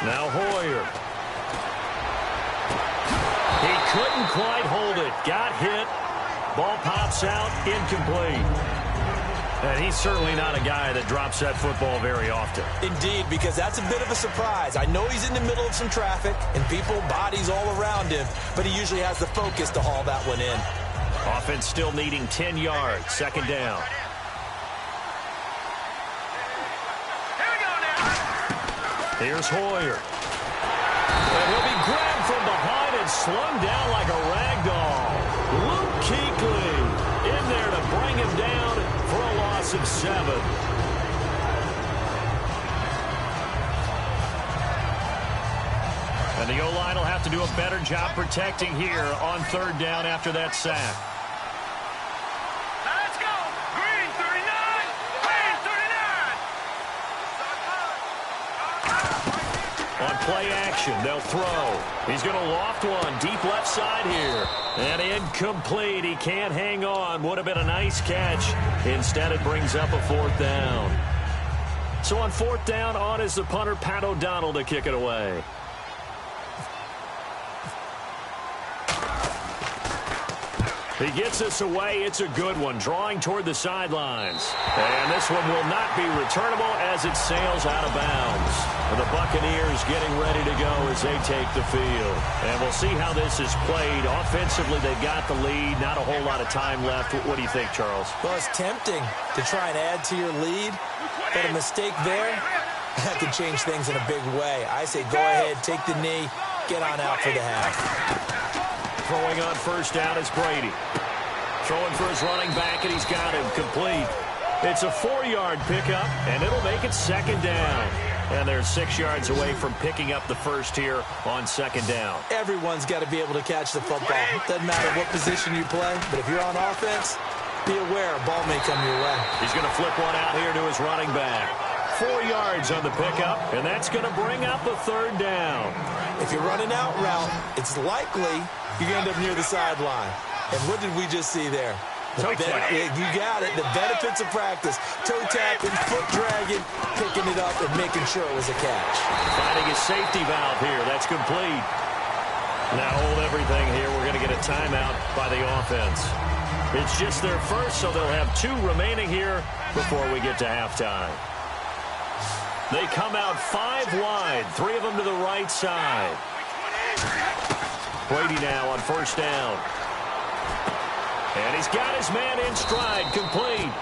Now Hoyer. He couldn't quite hold it. Got hit. Ball pops out. Incomplete. And he's certainly not a guy that drops that football very often. Indeed, because that's a bit of a surprise. I know he's in the middle of some traffic and people, bodies all around him, but he usually has the focus to haul that one in. Offense still needing 10 yards. Second down. Here's Hoyer. And he'll be grabbed from behind and slung down like a rag doll. Luke Kuechly in there to bring him down for a loss of 7. And the O-line will have to do a better job protecting here on third down after that sack. Let's go! Green 39! Green 39! On play action, they'll throw. He's going to loft one deep left side here. And incomplete. He can't hang on. Would have been a nice catch. Instead, it brings up a fourth down. So on fourth down, on is the punter, Pat O'Donnell, to kick it away. He gets this away. It's a good one, drawing toward the sidelines. And this one will not be returnable as it sails out of bounds. And the Buccaneers getting ready to go as they take the field. And we'll see how this is played. Offensively, they've got the lead. Not a whole lot of time left. What do you think, Charles? Well, it's tempting to try and add to your lead, but a mistake there, that could change things in a big way. I say go ahead, take the knee, get on out for the half. Throwing on first down is Brady. Throwing for his running back, and he's got him complete. It's a 4-yard pickup, and it'll make it second down. And they're 6 yards away from picking up the first here on second down. Everyone's got to be able to catch the football. Doesn't matter what position you play, but if you're on offense, be aware a ball may come your way. He's going to flip one out here to his running back. 4 yards on the pickup, and that's going to bring up a third down. If you're running out route, it's likely you end up near the sideline. And what did we just see there? You got it. The benefits of practice. Toe tapping, foot dragging, picking it up, and making sure it was a catch. Finding his safety valve here. That's complete. Now hold everything here. We're going to get a timeout by the offense. It's just their first, so they'll have 2 remaining here before we get to halftime. They come out 5 wide, 3 of them to the right side. Brady now on first down. And he's got his man in stride, complete.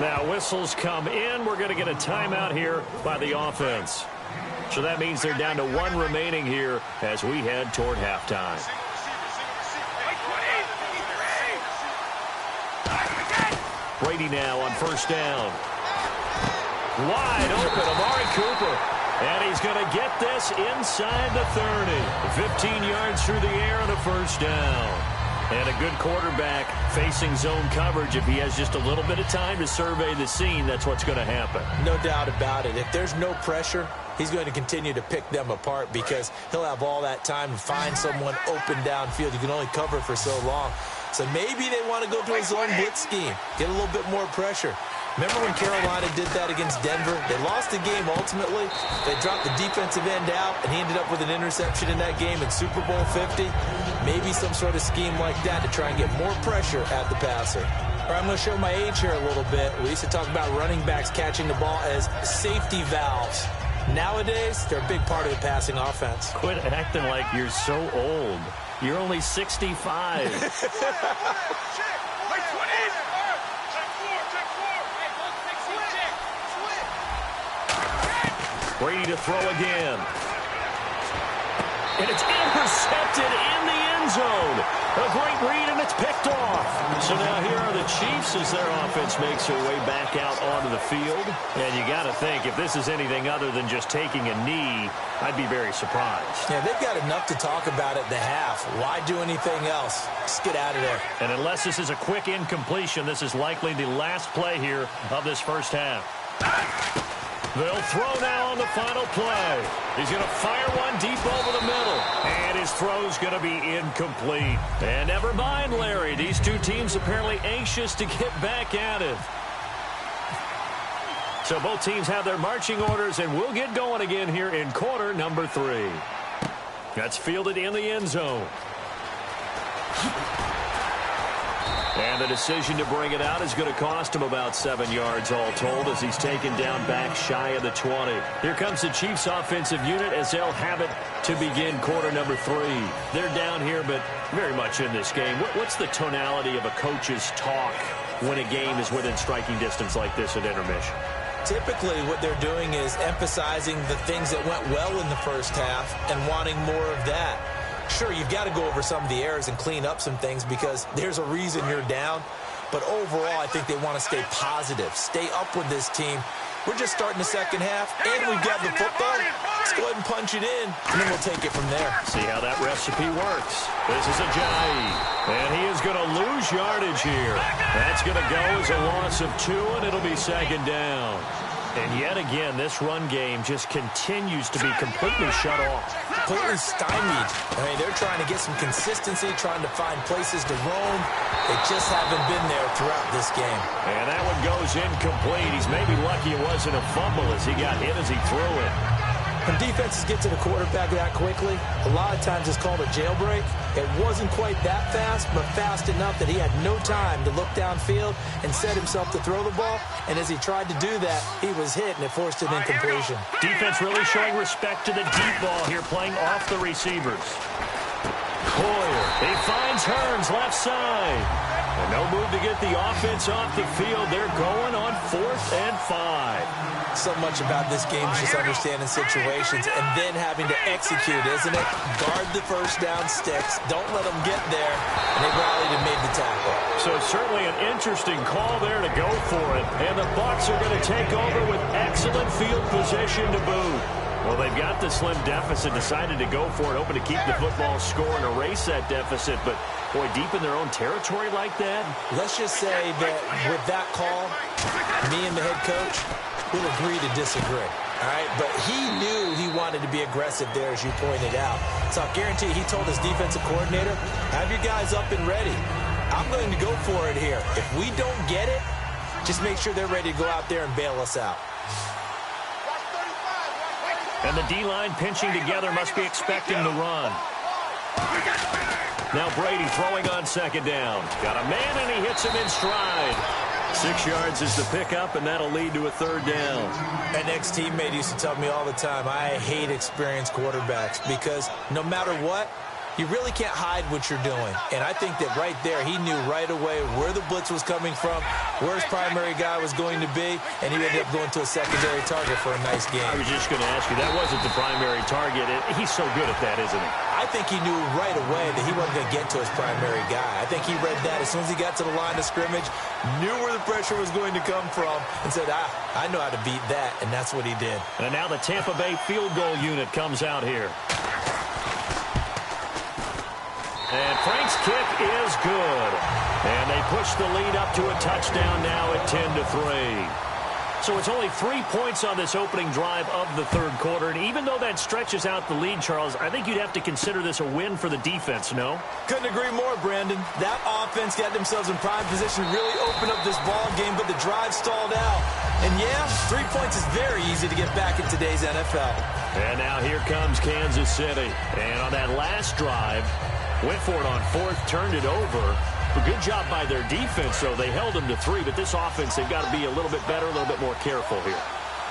Now whistles come in. We're going to get a timeout here by the offense. So that means they're down to 1 remaining here as we head toward halftime. Brady now on first down. Wide open, Amari Cooper. And he's going to get this inside the 30. 15 yards through the air and a first down. And a good quarterback facing zone coverage. If he has just a little bit of time to survey the scene, that's what's going to happen. No doubt about it. If there's no pressure, he's going to continue to pick them apart because he'll have all that time to find someone open downfield. You can only cover for so long. So maybe they want to go to a zone blitz scheme, get a little bit more pressure. Remember when Carolina did that against Denver? They lost the game ultimately. They dropped the defensive end out, and he ended up with an interception in that game in Super Bowl 50. Maybe some sort of scheme like that to try and get more pressure at the passer. All right, I'm going to show my age here a little bit. We used to talk about running backs catching the ball as safety valves. Nowadays, they're a big part of the passing offense. Quit acting like you're so old. You're only 65. Brady to throw again. And it's intercepted in the end zone. A great read, and it's picked off. So now here are the Chiefs as their offense makes their way back out onto the field. And you got to think, if this is anything other than just taking a knee, I'd be very surprised. Yeah, they've got enough to talk about at the half. Why do anything else? Just get out of there. And unless this is a quick incompletion, this is likely the last play here of this first half. They'll throw now on the final play. He's going to fire one deep over the middle. And his throw's going to be incomplete. And never mind, Larry. These two teams apparently anxious to get back at it. So both teams have their marching orders, and we'll get going again here in quarter number 3. That's fielded in the end zone. And the decision to bring it out is going to cost him about 7 yards all told as he's taken down back shy of the 20. Here comes the Chiefs offensive unit as they'll have it to begin quarter number 3. They're down here, but very much in this game. What's the tonality of a coach's talk when a game is within striking distance like this at intermission? Typically, what they're doing is emphasizing the things that went well in the first half and wanting more of that. Sure, you've got to go over some of the errors and clean up some things because there's a reason you're down. But overall, I think they want to stay positive, stay up with this team. We're just starting the second half, and we've got the football. Let's go ahead and punch it in, and then we'll take it from there. See how that recipe works. This is Ajayi, and he is going to lose yardage here. That's going to go as a loss of 2, and it'll be second down. And yet again, this run game just continues to be completely shut off. Completely stymied. I mean, they're trying to get some consistency, trying to find places to roam. They just haven't been there throughout this game. And that one goes incomplete. He's maybe lucky it wasn't a fumble as he got hit as he threw it. When defenses get to the quarterback that quickly, a lot of times it's called a jailbreak. It wasn't quite that fast, but fast enough that he had no time to look downfield and set himself to throw the ball. And as he tried to do that, he was hit, and it forced an incompletion. Defense really showing respect to the deep ball here, playing off the receivers. Hoyer, he finds Hearns left side. And no move to get the offense off the field. They're going on 4th and 5. So much about this game is just understanding situations and then having to execute, isn't it? Guard the first down sticks. Don't let them get there. And they rallied and made the tackle. So certainly an interesting call there to go for it. And the Bucs are going to take over with excellent field position to boot. Well, they've got the slim deficit, decided to go for it, hoping to keep the football score and erase that deficit. But, boy, deep in their own territory like that? Let's just say that with that call, me and the head coach will agree to disagree. All right, but he knew he wanted to be aggressive there, as you pointed out. So I guarantee he told his defensive coordinator, have your guys up and ready. I'm going to go for it here. If we don't get it, just make sure they're ready to go out there and bail us out. And the D-line pinching together, must be expecting the run. Now Brady throwing on second down. Got a man, and he hits him in stride. 6 yards is the pickup, and that'll lead to a 3rd down. An ex-teammate used to tell me all the time, I hate experienced quarterbacks because no matter what, you really can't hide what you're doing. And I think that right there, he knew right away where the blitz was coming from, where his primary guy was going to be, and he ended up going to a secondary target for a nice game. I was just going to ask you, that wasn't the primary target. He's so good at that, isn't he? I think he knew right away that he wasn't going to get to his primary guy. I think he read that as soon as he got to the line of scrimmage, knew where the pressure was going to come from, and said, I know how to beat that, and that's what he did. And now the Tampa Bay field goal unit comes out here. And Frank's kick is good. And they push the lead up to a touchdown now at 10-3. So it's only 3 points on this opening drive of the 3rd quarter. And even though that stretches out the lead, Charles, I think you'd have to consider this a win for the defense, no? Couldn't agree more, Brandon. That offense got themselves in prime position to really open up this ball game, but the drive stalled out. And yeah, 3 points is very easy to get back in today's NFL. And now here comes Kansas City. And on that last drive, went for it on 4th, turned it over. A good job by their defense, though. They held them to 3, but this offense, they've got to be a little bit better, a little bit more careful here.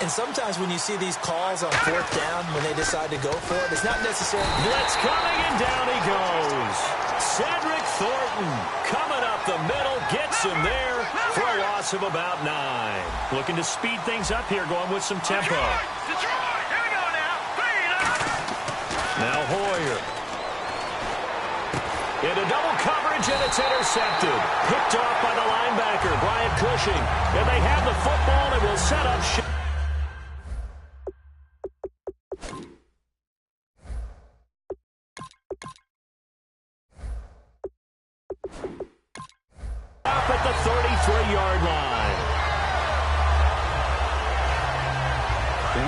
And sometimes when you see these calls on 4th down, when they decide to go for it, it's not necessarily... Blitz coming, and down he goes. Cedric Thornton coming up the middle, gets him there for a loss of about 9. Looking to speed things up here, going with some tempo. Detroit, here we go now. Now Hoyer. Into double coverage, and it's intercepted. Picked off by the linebacker, Brian Cushing. And they have the football and will set up shot. Up at the 33-yard line.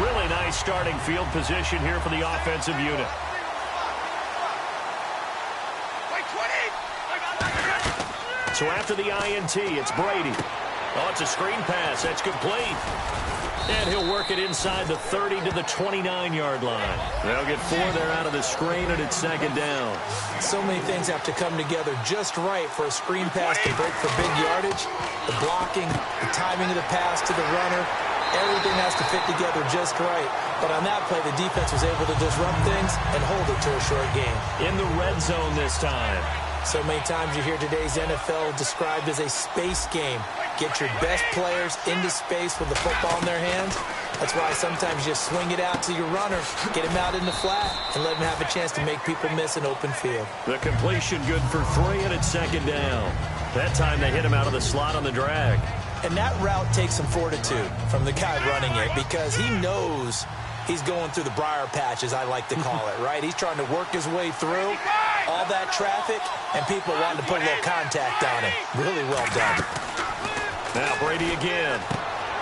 Really nice starting field position here for the offensive unit. So after the INT, it's Brady. Oh, it's a screen pass. That's complete. And he'll work it inside the 30 to the 29-yard line. They'll get 4 there out of the screen, and it's second down. So many things have to come together just right for a screen pass to break for big yardage. The blocking, the timing of the pass to the runner, everything has to fit together just right. But on that play, the defense was able to disrupt things and hold it to a short game. In the red zone this time. So many times you hear today's NFL described as a space game. Get your best players into space with the football in their hands. That's why sometimes you just swing it out to your runner, get him out in the flat, and let him have a chance to make people miss an open field. The completion good for 3, and it's second down. That time they hit him out of the slot on the drag. And that route takes some fortitude from the guy running it because he knows he's going through the briar patch, as I like to call it, right? He's trying to work his way through all that traffic, and people wanting to put a little contact on him. Really well done. Now Brady again.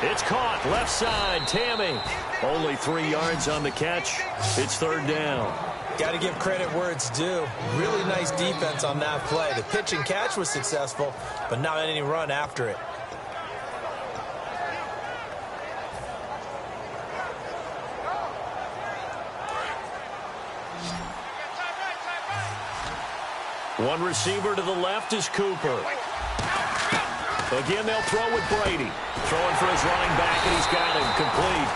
It's caught. Left side. Tammy. Only 3 yards on the catch. It's third down. Got to give credit where it's due. Really nice defense on that play. The pitch and catch was successful, but not any run after it. One receiver to the left is Cooper. Again, they'll throw with Brady. Throwing for his running back, and he's got him complete.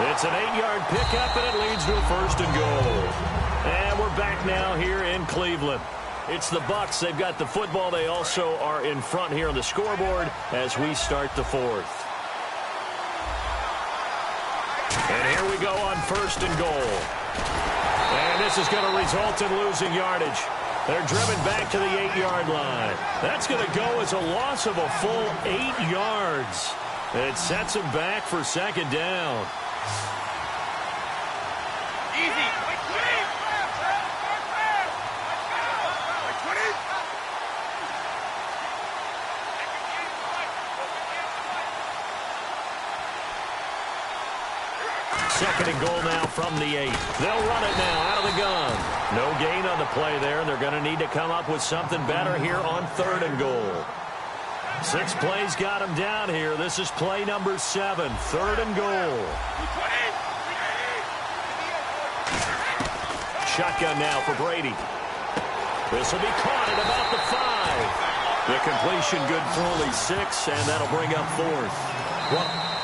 It's an 8-yard pickup, and it leads to a first and goal. And we're back now here in Cleveland. It's the Bucs. They've got the football. They also are in front here on the scoreboard as we start the fourth. And here we go on first and goal. And this is going to result in losing yardage. They're driven back to the 8-yard line. That's going to go as a loss of a full 8 yards. It sets them back for second down. Easy. Second and goal now from the 8. They'll run it now out of the gun. No gain on the play there. They're going to need to come up with something better here on third and goal. 6 plays got him down here. This is play number 7. Third and goal. Shotgun now for Brady. This will be caught at about the 5. The completion good for only 6, and that'll bring up fourth.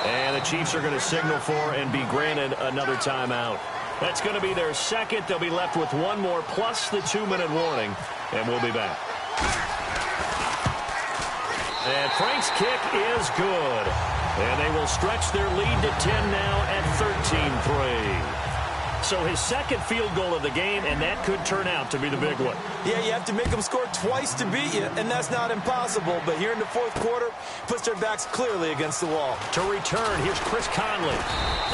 And the Chiefs are going to signal for and be granted another timeout. That's going to be their second. They'll be left with 1 more plus the 2-minute warning, and we'll be back. And Frank's kick is good. And they will stretch their lead to 10 now at 13-3. So his second field goal of the game, and that could turn out to be the big one. Yeah, you have to make them score twice to beat you, and that's not impossible. But here in the fourth quarter, puts their backs clearly against the wall. To return, here's Chris Conley.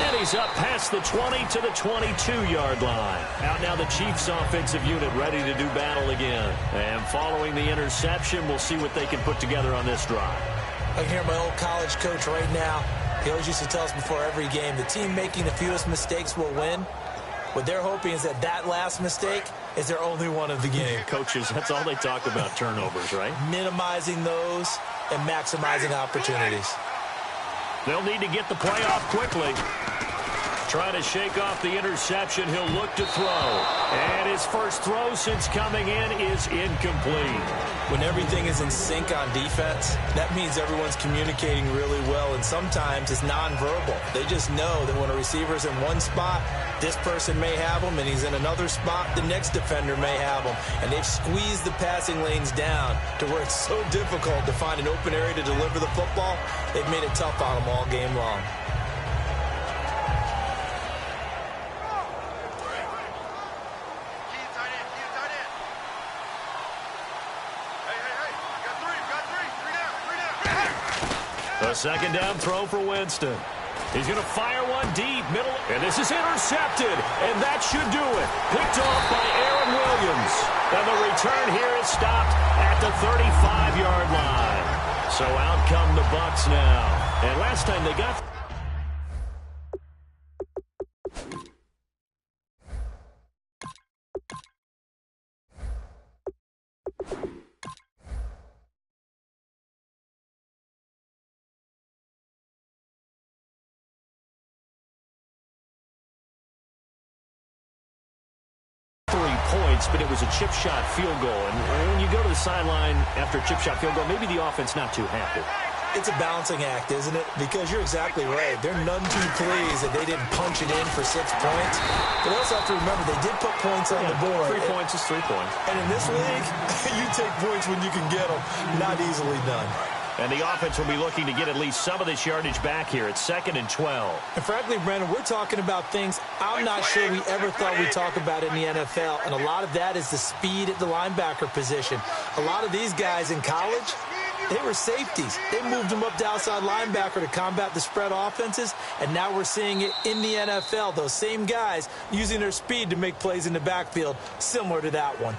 And he's up past the 20 to the 22-yard line. Out now the Chiefs offensive unit ready to do battle again. And following the interception, we'll see what they can put together on this drive. I can hear my old college coach right now. He always used to tell us before every game, the team making the fewest mistakes will win. What they're hoping is that last mistake is their only one of the game. Coaches, that's all they talk about, turnovers, right? Minimizing those and maximizing opportunities. They'll need to get the play off quickly. Trying to shake off the interception. He'll look to throw. And his first throw since coming in is incomplete. When everything is in sync on defense, that means everyone's communicating really well, and sometimes it's nonverbal. They just know that when a receiver's in one spot, this person may have him, and he's in another spot, the next defender may have him. And they've squeezed the passing lanes down to where it's so difficult to find an open area to deliver the football. They've made it tough on them all game long. A second down throw for Winston. He's going to fire one deep, middle, and this is intercepted, and that should do it. Picked off by Aaron Williams. And the return here is stopped at the 35-yard line. So out come the Bucs now. And last time they got points, but it was a chip shot field goal. And when you go to the sideline after a chip shot field goal, maybe the offense not too happy. It's a balancing act, isn't it? Because you're exactly right. They're none too pleased that they didn't punch it in for 6 points. But also have to remember, they did put points on the board. 3 points is 3 points. And in this league, you take points when you can get them. Not easily done. And the offense will be looking to get at least some of this yardage back here. It's 2nd and 12. And frankly, Brandon, we're talking about things I'm not sure we ever thought we'd talk about in the NFL. And a lot of that is the speed at the linebacker position. A lot of these guys in college, they were safeties. They moved them up to outside linebacker to combat the spread offenses, and now we're seeing it in the NFL. Those same guys using their speed to make plays in the backfield, similar to that one.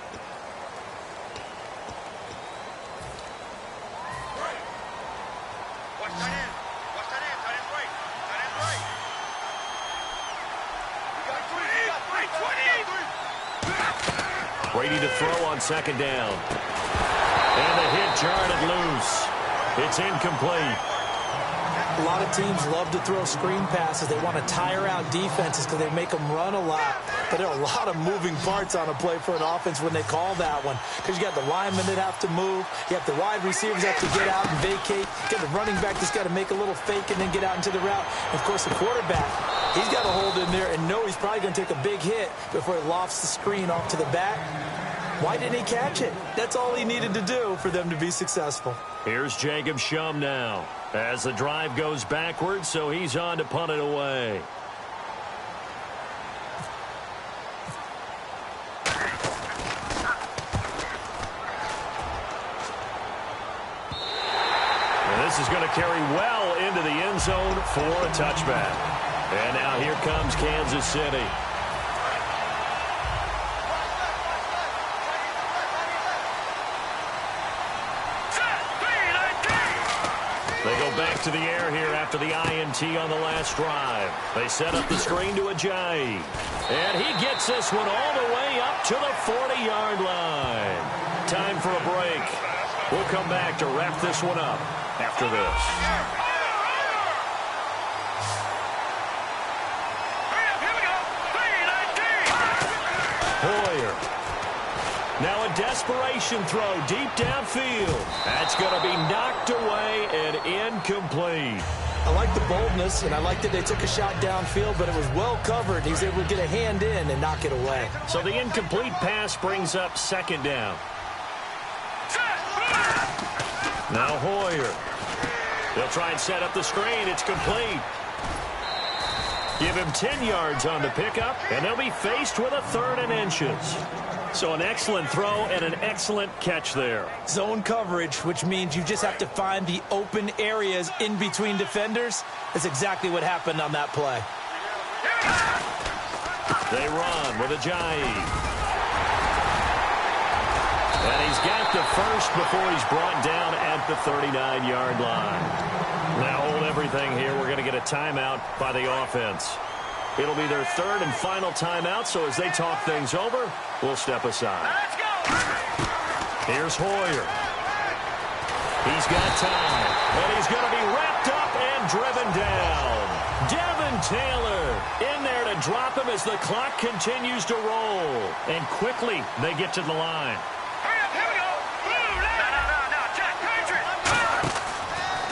Brady to throw on 2nd down. And the hit jarred it loose. It's incomplete. A lot of teams love to throw screen passes. They want to tire out defenses because they make them run a lot. But there are a lot of moving parts on a play for an offense when they call that one. Because you got the linemen that have to move. You have the wide receivers that have to get out and vacate. You got the running back that's got to make a little fake and then get out into the route. And, of course, the quarterback, he's got to hold in there and know he's probably going to take a big hit before he lofts the screen off to the back. Why didn't he catch it? That's all he needed to do for them to be successful. Here's Jacob Shum now as the drive goes backwards, so he's on to punt it away. And this is going to carry well into the end zone for a touchback. And now here comes Kansas City. They go back to the air here after the INT on the last drive. They set up the screen to Ajayi. And he gets this one all the way up to the 40-yard line. Time for a break. We'll come back to wrap this one up after this. Hoyer. Now a desperation throw deep downfield. That's going to be knocked away and incomplete. I like the boldness, and I like that they took a shot downfield, but it was well covered. He's able to get a hand in and knock it away. So the incomplete pass brings up 2nd down. Now Hoyer. They'll try and set up the screen. It's complete. Give him 10 yards on the pickup, and they'll be faced with a 3rd and inches. So an excellent throw and an excellent catch there. Zone coverage, which means you just have to find the open areas in between defenders. That's exactly what happened on that play. They run with Ajayi. And he's got the first before he's brought down at the 39-yard line. Now hold everything here. We're going to get a timeout by the offense. It'll be their 3rd and final timeout, so as they talk things over, we'll step aside. Let's go! Here's Hoyer. He's got time, and he's going to be wrapped up and driven down. Devin Taylor in there to drop him as the clock continues to roll. And quickly, they get to the line. Hurry up, here we go! Blue, no, Jack, Patrick!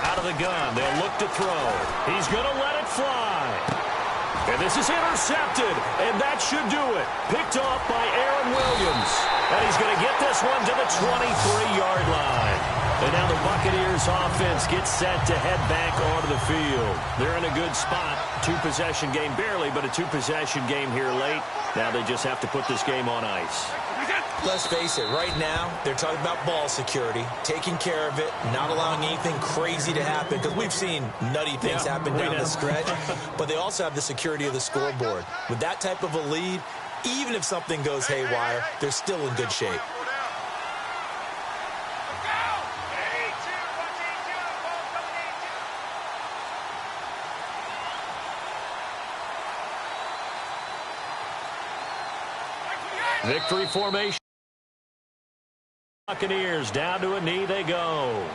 Out of the gun, they'll look to throw. He's going to let it fly. And this is intercepted, and that should do it. Picked off by Aaron Williams. And he's going to get this one to the 23-yard line. And now the Buccaneers offense gets set to head back onto the field. They're in a good spot. 2-possession game, barely, but a 2-possession game here late. Now they just have to put this game on ice. Let's face it, right now, they're talking about ball security, taking care of it, not allowing anything crazy to happen, because we've seen nutty things happen down the stretch, but they also have the security of the scoreboard. With that type of a lead, even if something goes haywire, they're still in good shape. Victory formation. Buccaneers down to a knee they go.